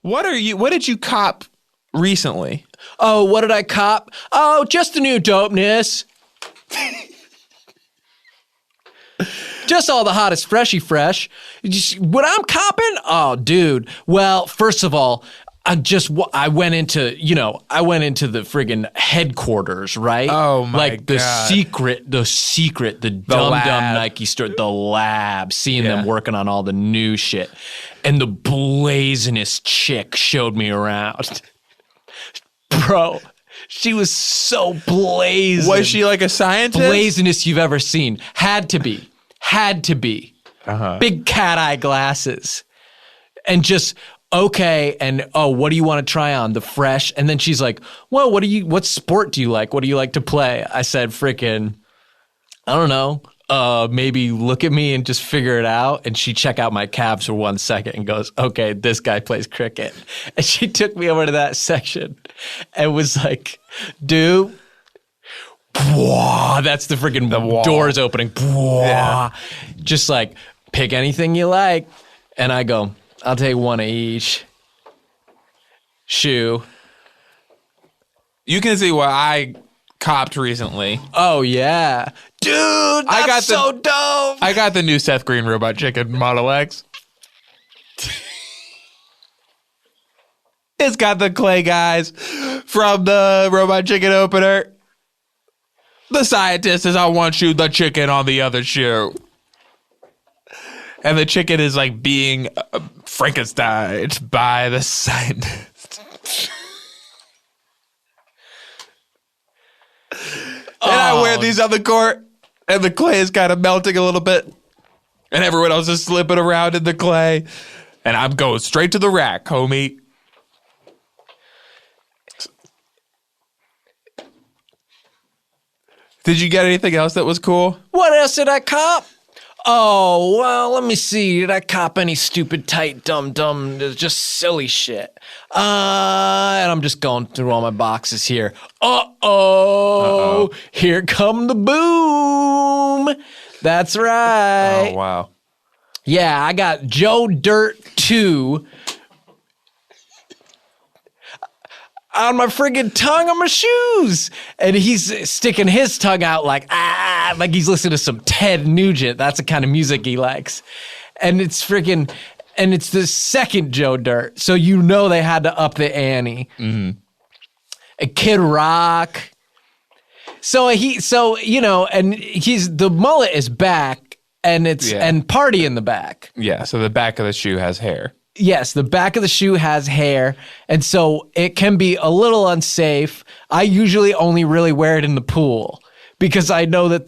What did you cop recently? Oh, what did I cop? Oh, just the new dopeness. Just all the hottest freshy fresh. What I'm copping? Oh, dude. Well, first of all, I went into the friggin' headquarters, right? Oh my like the God. the dumb lab. Nike store, the lab, seeing them working on all the new shit. And the blazingest chick showed me around. Bro, she was so blazing. Was she like a scientist? Blazingest you've ever seen. Had to be. Uh-huh. Big cat eye glasses. And just, okay, and what do you want to try on? The fresh? And then she's like, well, what sport do you like? What do you like to play? I said, freaking, I don't know. Maybe look at me and just figure it out. And she checked out my calves for 1 second and goes, okay, this guy plays cricket. And she took me over to that section and was like, dude, that's the freaking doors opening. Just like, pick anything you like. And I go, I'll take one of each. Shoe. You can see what I copped recently. Oh, yeah. Dude, that's so dope. I got the new Seth Green Robot Chicken Model X. It's got the clay guys from the Robot Chicken opener. The scientist is on one shoe, the chicken on the other shoe. And the chicken is like being Frankenstein by the scientist. And I wear these on the court, and the clay is kind of melting a little bit. And everyone else is slipping around in the clay. And I'm going straight to the rack, homie. Did you get anything else that was cool? What else did I cop? Oh, well, let me see. Did I cop any stupid, tight, dumb, just silly shit? And I'm just going through all my boxes here. Uh-oh. Here come the boom. That's right. Oh, wow. Yeah, I got Joe Dirt 2 on my friggin' tongue on my shoes. And he's sticking his tongue out like he's listening to some Ted Nugent. That's the kind of music he likes. And it's the second Joe Dirt. So you know they had to up the ante. Mm-hmm. A Kid Rock. And the mullet is back and and party in the back. Yeah, so the back of the shoe has hair. Yes, the back of the shoe has hair, and so it can be a little unsafe. I usually only really wear it in the pool because I know that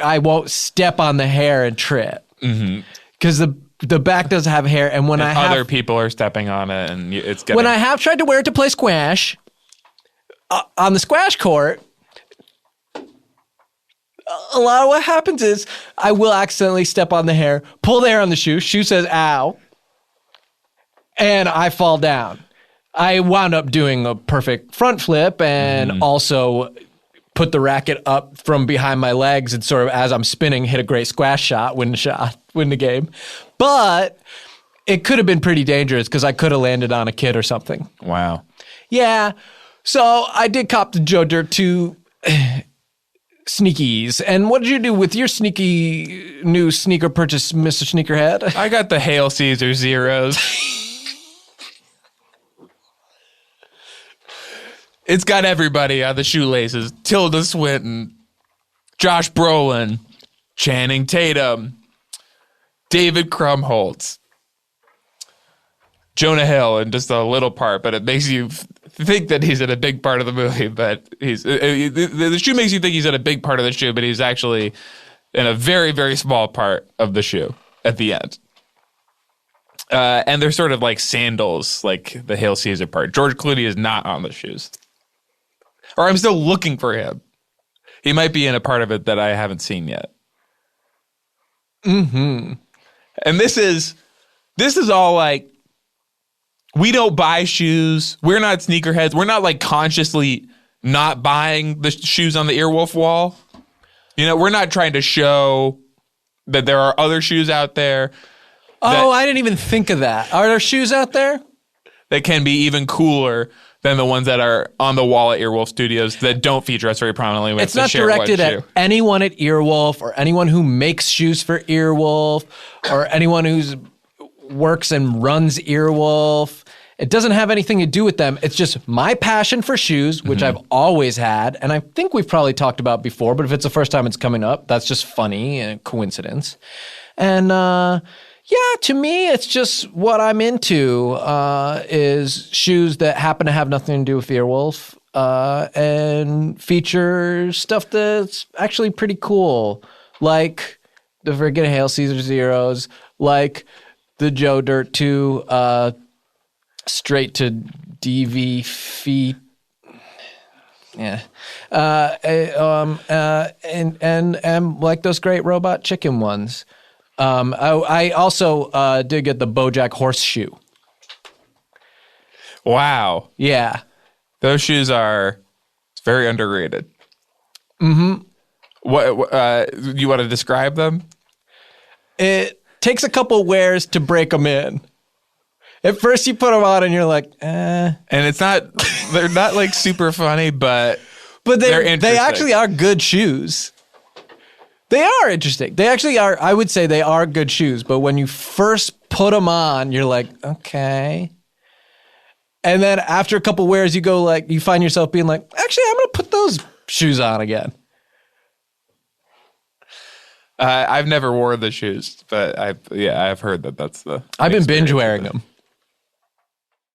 I won't step on the hair and trip. Because the back does have hair, and other people are stepping on it, and it's getting... When I have tried to wear it to play squash, on the squash court, a lot of what happens is I will accidentally step on the hair, pull the hair on the shoe says, ow. And I fall down. I wound up doing a perfect front flip and also put the racket up from behind my legs and sort of as I'm spinning, hit a great squash shot, win the game. But it could have been pretty dangerous because I could have landed on a kid or something. Wow. Yeah. So I did cop the Joe Dirt 2 sneakies. And what did you do with your sneaky new sneaker purchase, Mr. Sneakerhead? I got the Hail Caesar Zeros. It's got everybody on the shoelaces. Tilda Swinton, Josh Brolin, Channing Tatum, David Krumholtz, Jonah Hill in just a little part, but it makes you think that he's in a big part of the movie. But the shoe makes you think he's in a big part of the shoe, but he's actually in a very, very small part of the shoe at the end. And they're sort of like sandals, like the Hail Caesar part. George Clooney is not on the shoes. Or I'm still looking for him. He might be in a part of it that I haven't seen yet. Mm-hmm. And this is all like, we don't buy shoes. We're not sneakerheads. We're not like consciously not buying the shoes on the Earwolf wall. You know, we're not trying to show that there are other shoes out there. I didn't even think of that. Are there shoes out there? that can be even cooler than the ones that are on the wall at Earwolf Studios that don't feature us very prominently. It's not directed at anyone at Earwolf or anyone who makes shoes for Earwolf or anyone who's works and runs Earwolf. It doesn't have anything to do with them. It's just my passion for shoes, which I've always had, and I think we've probably talked about before, but if it's the first time it's coming up, that's just funny and coincidence. And yeah, to me, it's just what I'm into is shoes that happen to have nothing to do with Earwolf and feature stuff that's actually pretty cool, like the friggin' Hail Caesar Zeros, like the Joe Dirt 2 straight to DV feet. Yeah. And like those great robot chicken ones. I also did get the BoJack horseshoe. Wow. Yeah. Those shoes are very underrated. Mm-hmm. What you want to describe them? It takes a couple wears to break them in. At first you put them on and you're like, eh. And they're not like super funny, but they're interesting. They actually are good shoes. They are interesting. They actually are, I would say they are good shoes, but when you first put them on, you're like, okay. And then after a couple wears, you go like, you find yourself being like, actually, I'm going to put those shoes on again. I've never worn the shoes, but I've heard that that's the. I've been binge wearing them.